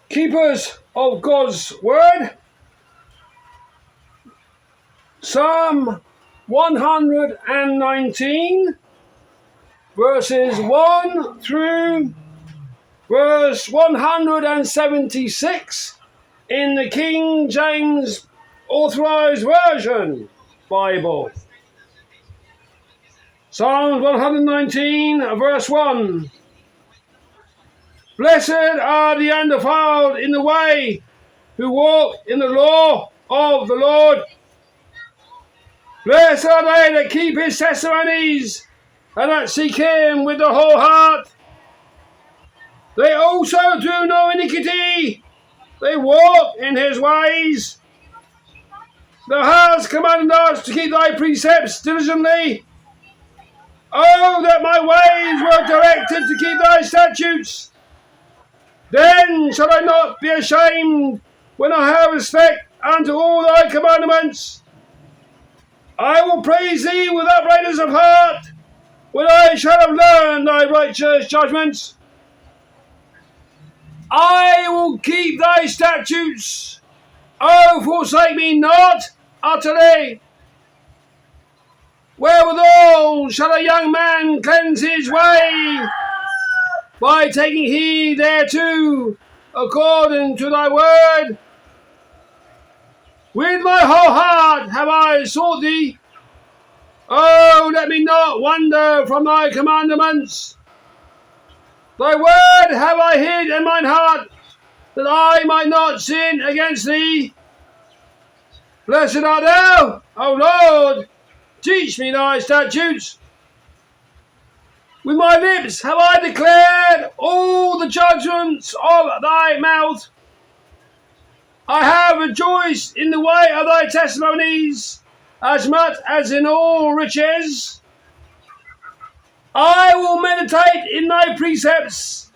keepers of God's word. Psalm 119, verses 1 through verse 176 in the King James Authorized Version Bible. Psalm 119, verse 1. Blessed are the undefiled in the way, who walk in the law of the Lord. Blessed are they that keep his testimonies, and that seek him with the whole heart. They also do no iniquity, they walk in his ways. Thou hast commanded us to keep thy precepts diligently. Oh, that my ways were directed to keep thy statutes. Then shall I not be ashamed when I have respect unto all thy commandments. I will praise thee with uprightness of heart, when I shall have learned thy righteous judgments. I will keep thy statutes. Oh, forsake me not utterly. Wherewithal shall a young man cleanse his way? By taking heed thereto, according to thy word. With my whole heart have I sought thee. Oh, let me not wander from thy commandments. Thy word have I hid in mine heart, that I might not sin against thee. Blessed art thou, O Lord, teach me thy statutes. With my lips have I declared all the judgments of thy mouth. I have rejoiced in the way of thy testimonies, as much as in all riches. I will meditate in thy precepts,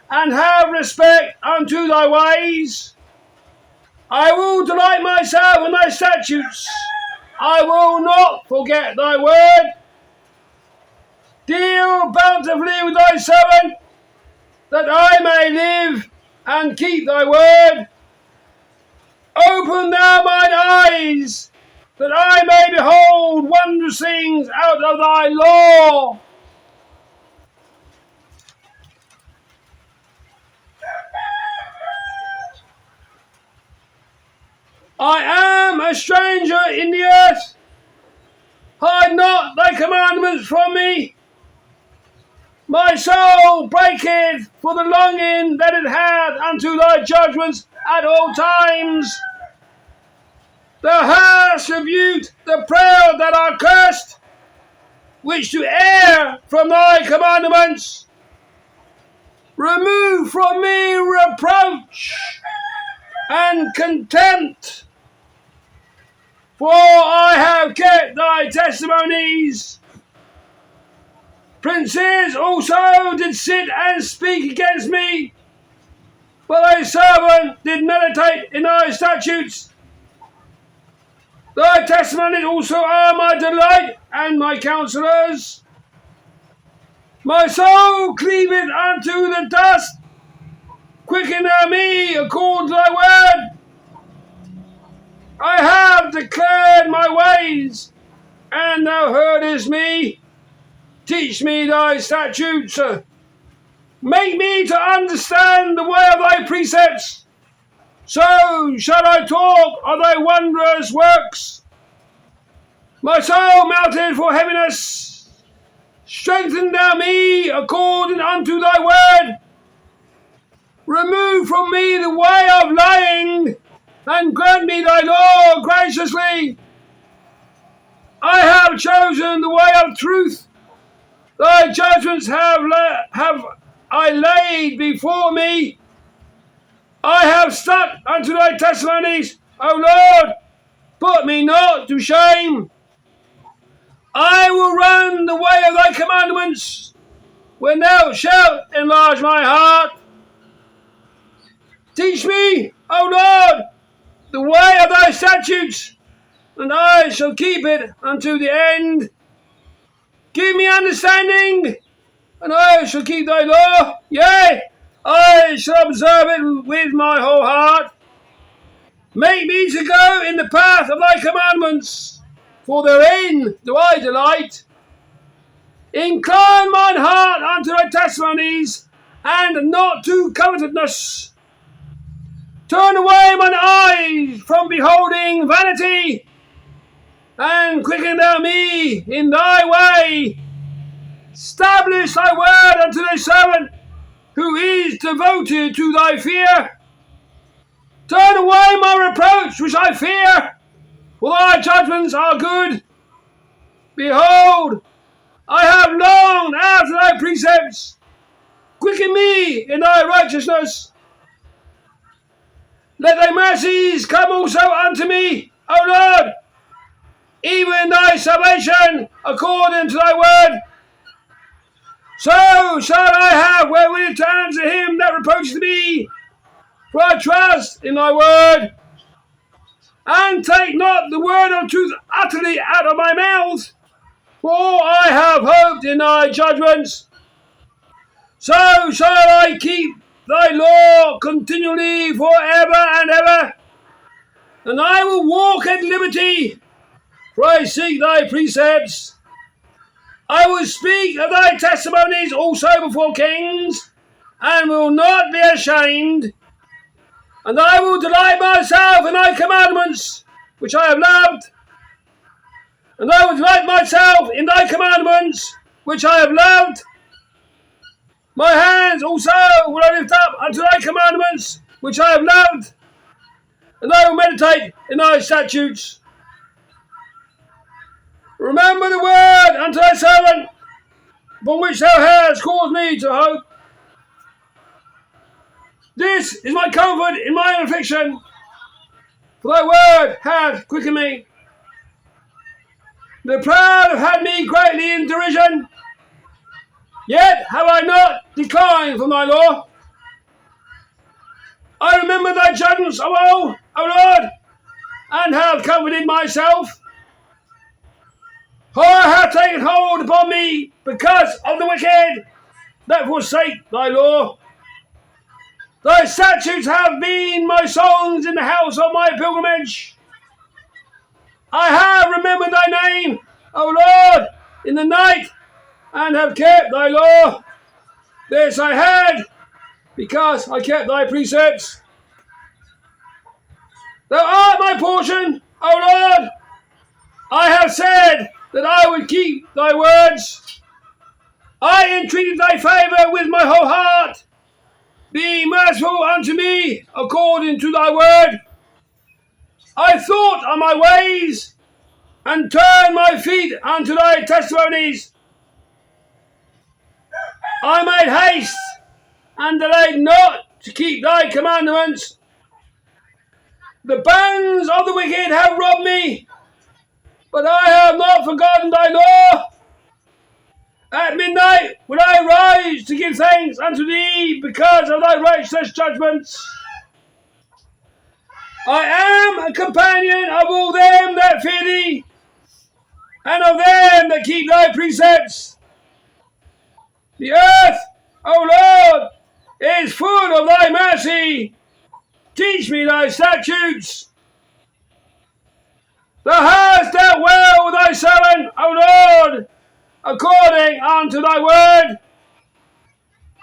and have respect unto thy ways. I will delight myself in thy statutes. I will not forget thy word. Deal bountifully with thy servant, that I may live and keep thy word. Open thou mine eyes, that I may behold wondrous things out of thy law. I am a stranger in the earth. Hide not thy commandments from me. My soul breaketh for the longing that it hath unto thy judgments at all times. Thou hast rebuked the proud that are cursed, which do err from thy commandments. Remove from me reproach and contempt, for I have kept thy testimonies. Princes also did sit and speak against me, but thy servant did meditate in thy statutes. Thy testimonies also are my delight and my counselors. My soul cleaveth unto the dust. Quicken thou me according to thy word. I have declared my ways, and thou heardest me. Teach me thy statutes. Make me to understand the way of thy precepts. So shall I talk of thy wondrous works. My soul melted for heaviness. Strengthen thou me according unto thy word. Remove from me the way of lying, and grant me thy law graciously. I have chosen the way of truth. Thy judgments have I laid before me. I have stuck unto thy testimonies, O Lord, put me not to shame. I will run the way of thy commandments, when thou shalt enlarge my heart. Teach me, O Lord, the way of thy statutes, and I shall keep it unto the end. Give me understanding, and I shall keep thy law. Yea, I shall observe it with my whole heart. Make me to go in the path of thy commandments, for therein do I delight. Incline mine heart unto thy testimonies, and not to covetousness. Turn away mine eyes from beholding vanity, and quicken thou me in thy way. Establish thy word unto thy servant, who is devoted to thy fear. Turn away my reproach which I fear, for thy judgments are good. Behold, I have longed after thy precepts. Quicken me in thy righteousness. Let thy mercies come also unto me, O Lord, even thy salvation according to thy word. So shall I have wherewith to answer him that reproacheth me, for I trust in thy word. And take not the word of truth utterly out of my mouth, for I have hoped in thy judgments. So shall I keep thy law continually for ever and ever, and I will walk at liberty, for I seek thy precepts. I will speak of thy testimonies also before kings, and will not be ashamed. And I will delight myself in thy commandments, which I have loved. And I will delight myself in thy commandments, which I have loved. My hands also will I lift up unto thy commandments, which I have loved. And I will meditate in thy statutes. Remember the word unto thy servant, upon which thou hast caused me to hope. This is my comfort in my affliction, for thy word hath quickened me. The proud have had me greatly in derision, yet have I not declined from thy law. I remember thy judgments of old, O Lord, and have comforted myself. Horror hath taken hold upon me because of the wicked that forsake thy law. Thy statutes have been my songs in the house of my pilgrimage. I have remembered thy name, O Lord, in the night, and have kept thy law. This I had, because I kept thy precepts. Thou art my portion, O Lord. I have said that I would keep thy words. I entreated thy favour with my whole heart. Be merciful unto me according to thy word. I thought on my ways, and turned my feet unto thy testimonies. I made haste, and delayed not to keep thy commandments. The bands of the wicked have robbed me, but I have not forgotten thy law. At midnight will I rise to give thanks unto thee because of thy righteous judgments. I am a companion of all them that fear thee, and of them that keep thy precepts. The earth, O Lord, is full of thy mercy. Teach me thy statutes. Thou hast dealt well with thy servant, O Lord, according unto thy word.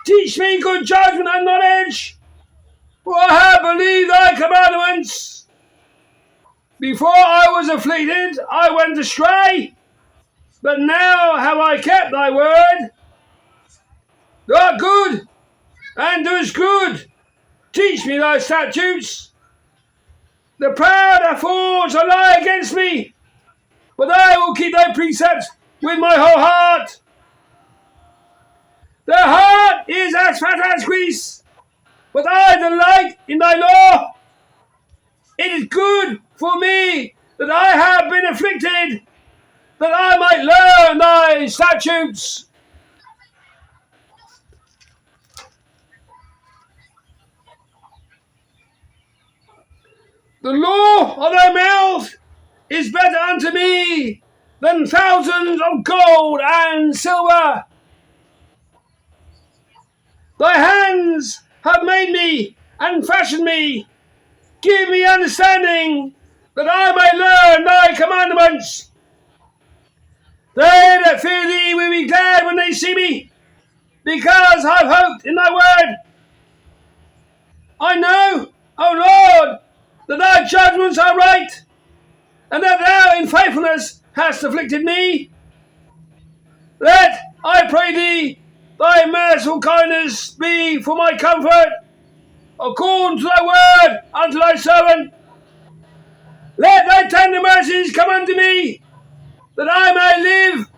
Teach me good judgment and knowledge, for I have believed thy commandments. Before I was afflicted, I went astray, but now have I kept thy word. Thou art good, and doest good. Teach me thy statutes. The proud have forged a lie against me, but I will keep thy precepts with my whole heart. The heart is as fat as grease, but I delight in thy law. It is good for me that I have been afflicted, that I might learn thy statutes. The law of thy mouth is better unto me than thousands of gold and silver. Thy hands have made me and fashioned me. Give me understanding, that I may learn thy commandments. They that fear thee will be glad when they see me, because I have hoped in thy word. I know, O Lord, that thy judgments are right, and that thou in faithfulness hast afflicted me. Let, I pray thee, thy merciful kindness be for my comfort, according to thy word unto thy servant. Let thy tender mercies come unto me, that I may live,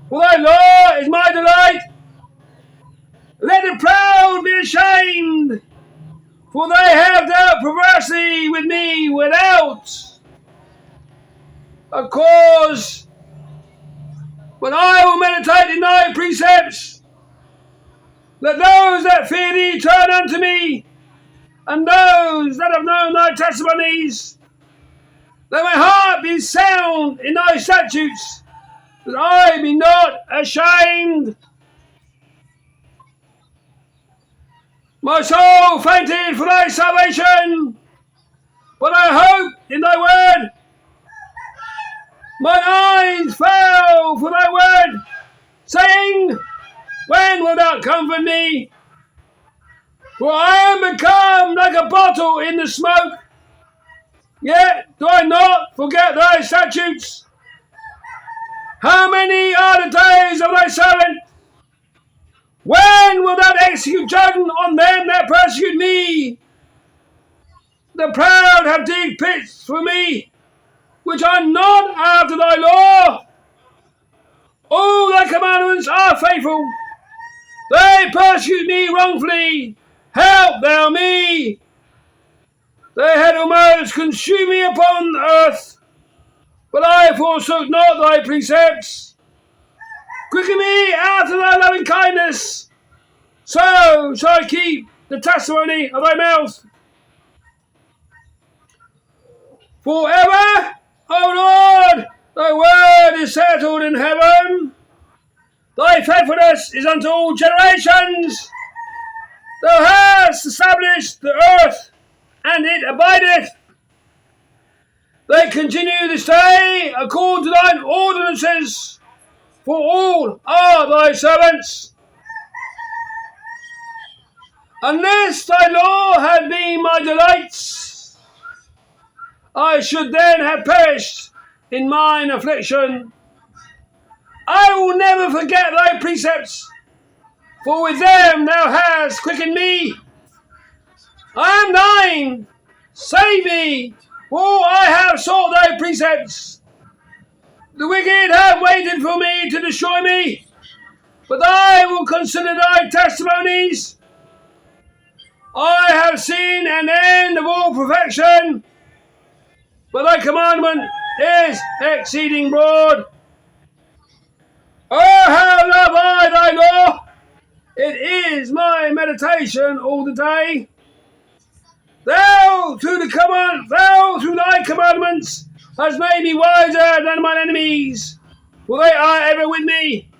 for thy law is my delight. Let the proud be ashamed, for they have dealt perversely with me without a cause. But I will meditate in thy precepts. Let those that fear thee turn unto me, and those that have known thy testimonies. Let my heart be sound in thy statutes, that I be not ashamed. My soul fainted for thy salvation, but I hope in thy word. Mine eyes fell for thy word, saying, when wilt thou comfort me? For I am become like a bottle in the smoke. Yet do I not forget thy statutes. How many are the days of thy servant? When wilt thou execute judgment on them that persecute me? The proud have digged pits for me, which are not after thy law. All thy commandments are faithful. They persecute me wrongfully. Help thou me. They had almost consumed me upon earth, but I forsook not thy precepts. Quicken me after thy loving kindness, so shall I keep the testimony of thy mouth. Forever, O Lord, thy word is settled in heaven. Thy faithfulness is unto all generations. Thou hast established the earth, and it abideth. They continue this day according to thine ordinances, for all are thy servants. Unless thy law had been my delights, I should then have perished in mine affliction. I will never forget thy precepts, for with them thou hast quickened me. I am thine, save me, for I have sought thy precepts. The wicked have waited for me to destroy me, but I will consider thy testimonies. I have seen an end of all perfection, but thy commandment is exceeding broad. Oh, how love I thy law! It is my meditation all the day. Thou through thy commandments hast made me wiser than mine enemies, for they are ever with me.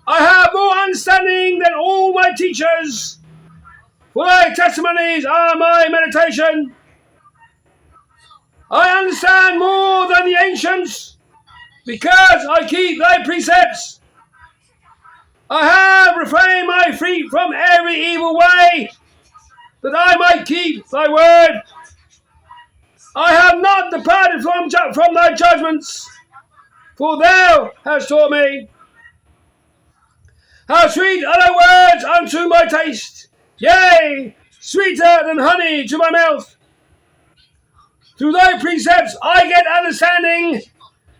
I have more understanding than all my teachers, for thy testimonies are my meditation. I understand more than the ancients, because I keep thy precepts. I have refrained my feet from every evil way, that I might keep thy word. I have not departed from thy judgments, for thou hast taught me. How sweet are thy words unto my taste, yea, sweeter than honey to my mouth. Through thy precepts I get understanding,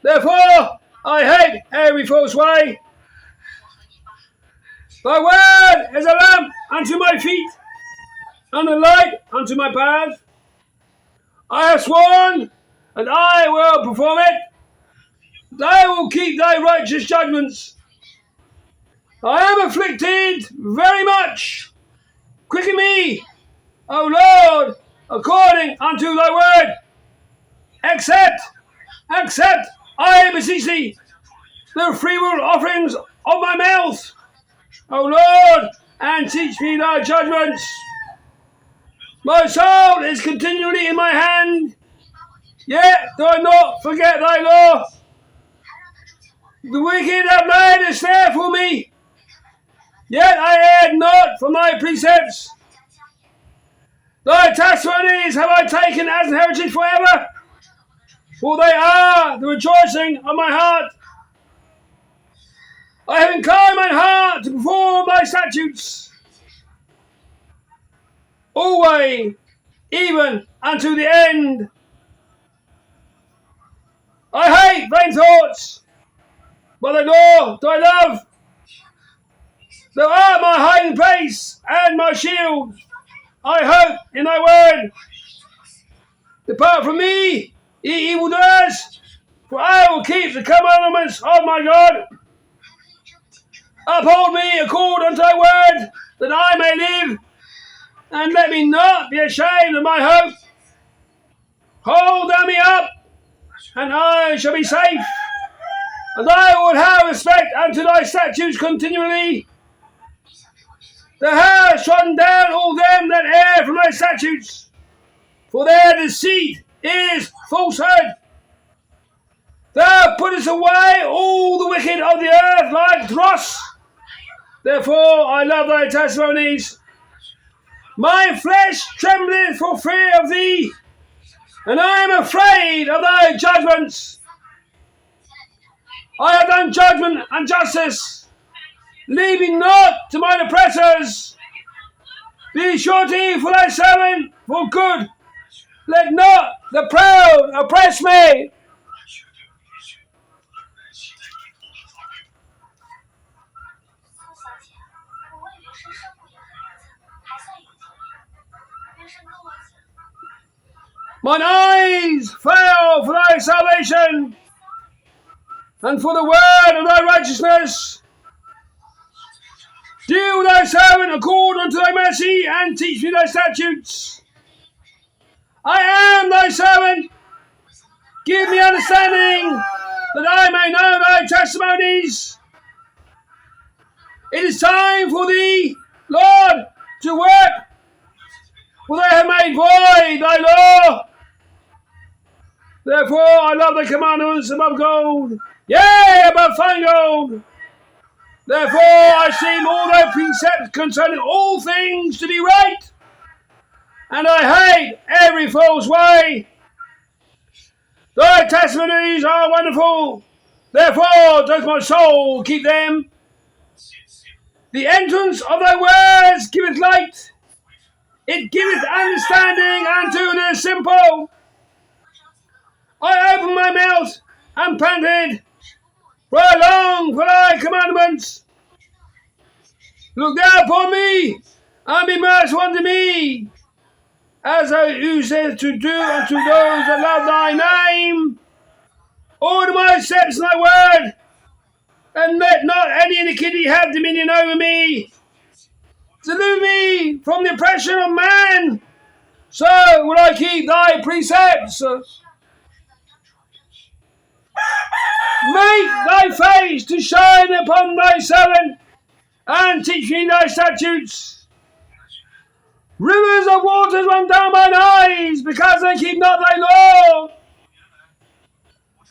therefore I hate every false way. Thy word is a lamp unto my feet, and a light unto my path. I have sworn, and I will perform it, that I will keep thy righteous judgments. I am afflicted very much. Quicken me, O Lord, according unto thy word. Accept, I beseech thee, the freewill offerings of my mouth. O Lord, and teach me thy judgments. My soul is continually in my hand, yet do I not forget thy law. The wicked have laid a snare for me, yet I erred not from thy precepts. Thy testimonies have I taken as an heritage forever, for they are the rejoicing of my heart. I have inclined my heart to perform thy statutes, always, even unto the end. I hate vain thoughts, but thy law do I love. Thou art my hiding place and my shield. I hope in thy word. Depart from me, ye evildoers, for I will keep the commandments of my God. Uphold me according unto thy word, that I may live, and let me not be ashamed of my hope. Hold thou me up, and I shall be safe, and I will have respect unto thy statutes continually. Thou hast trodden down all them that err from thy statutes, for their deceit is falsehood. Thou puttest away all the wicked of the earth like dross. Therefore I love thy testimonies. My flesh trembleth for fear of thee, and I am afraid of thy judgments. I have done judgment and justice, leaving not to mine oppressors. Be surety for thy servant for good. Let not the proud oppress me. Mine eyes fail for thy salvation, and for the word of thy righteousness. Deal with thy servant according unto thy mercy, and teach me thy statutes. I am thy servant. Give me understanding, that I may know thy testimonies. It is time for thee, Lord, to work, for they have made void thy law. Therefore I love thy commandments above gold, yea, above fine gold. Therefore I esteem all thy precepts concerning all things to be right, and I hate every false way. Thy testimonies are wonderful, therefore does my soul keep them. The entrance of thy words giveth light, it giveth understanding unto the simple. I opened my mouth and panted, for I long for thy commandments. Look thou upon me, and be merciful unto me, as thou usest to do unto those that love thy name. Order my steps in thy word, and let not any iniquity have dominion over me. Deliver me from the oppression of man, so will I keep thy precepts. Make thy face to shine upon thy servant, and teach me thy statutes. Rivers of waters run down mine eyes, because they keep not thy law.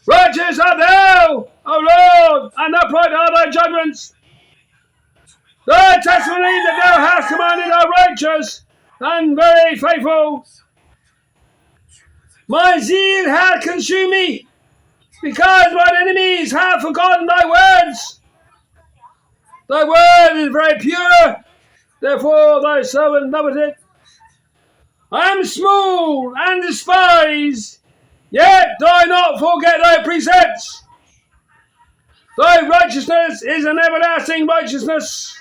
Righteous art thou, O Lord, and upright are thy judgments. Thy testimony that thou hast commanded are righteous and very faithful. My zeal hath consumed me, because mine enemies have forgotten thy words. Thy word is very pure, therefore thy servant loveth it. I am small and despised, yet do I not forget thy precepts. Thy righteousness is an everlasting righteousness,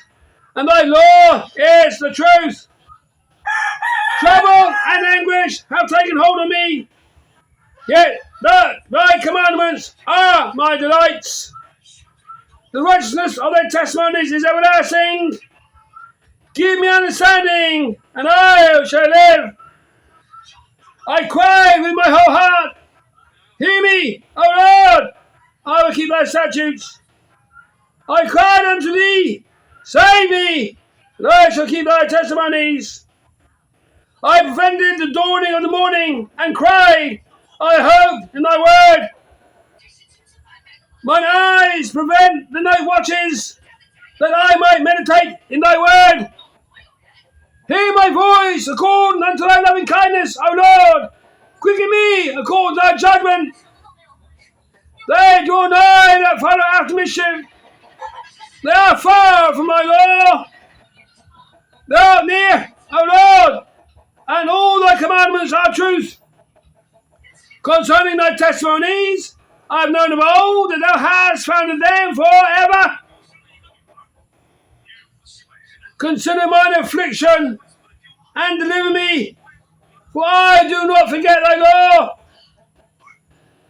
and thy law is the truth. Trouble and anguish have taken hold of me, yet thy commandments are my delights. The righteousness of thy testimonies is everlasting. Give me understanding, and I shall live. I cry with my whole heart, hear me, O Lord, I will keep thy statutes. I cried unto thee, save me, and I shall keep thy testimonies. I prevented the dawning of the morning, and cried, I hope in thy word. Mine eyes prevent the night watches, that I might meditate in thy word. Hear my voice according unto thy loving kindness, O Lord. Quicken me according to thy judgment. They draw nigh that follow after mischief. They are far from thy law. Thou art near, O Lord, and all thy commandments are truth. Concerning thy testimonies, I have known of old that thou hast founded them for ever. Consider mine affliction, and deliver me, for I do not forget thy law.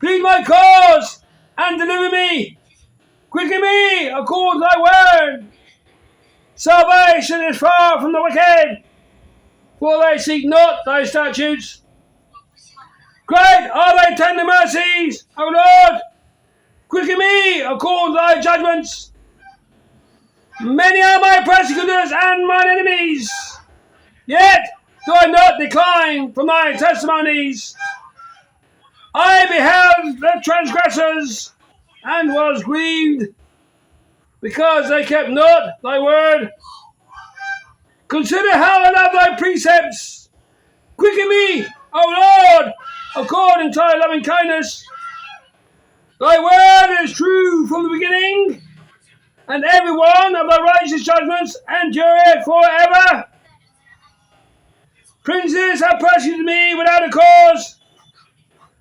Plead my cause, and deliver me. Quicken me according to thy word. Salvation is far from the wicked, for they seek not thy statutes. Great are thy tender mercies, O Lord. Quicken me according to thy judgments. Many are my persecutors and mine enemies, yet do I not decline from thy testimonies. I beheld the transgressors, and was grieved, because they kept not thy word. Consider how I love thy precepts. Quicken me, O Lord, according to thy loving kindness. Thy word is true from the beginning, and every one of thy righteous judgments endureth forever. Princes have persecuted me without a cause,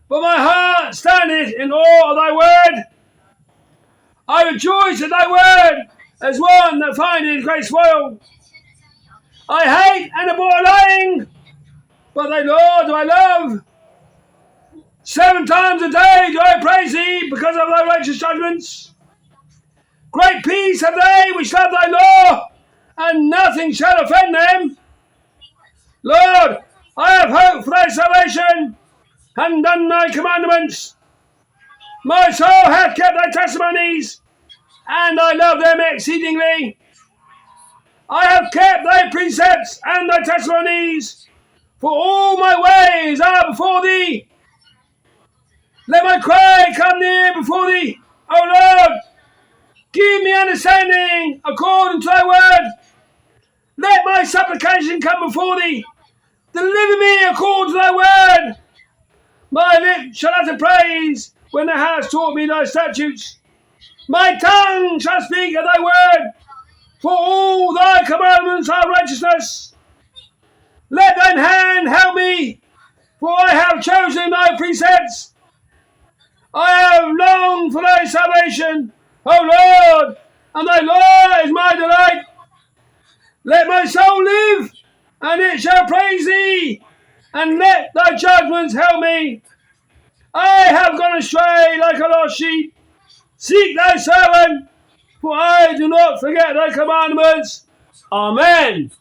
but my heart standeth in awe of thy word. I rejoice at thy word as one that findeth great spoil. I hate and abhor lying, but thy law do I love. 7 times a day do I praise thee because of thy righteous judgments. Great peace have they which love thy law, and nothing shall offend them. Lord, I have hoped for thy salvation, and done thy commandments. My soul hath kept thy testimonies, and I love them exceedingly. I have kept thy precepts and thy testimonies, for all my ways are before thee. Let my cry come near before thee, O Lord. Give me understanding according to thy word. Let my supplication come before thee. Deliver me according to thy word. My lips shall utter praise when thou hast taught me thy statutes. My tongue shall speak of thy word, for all thy commandments are righteousness. Let thine hand help me, for I have chosen thy precepts. I have longed for thy salvation, O Lord, and thy law is my delight. Let my soul live, and it shall praise thee, and let thy judgments help me. I have gone astray like a lost sheep. Seek thy servant, for I do not forget thy commandments. Amen.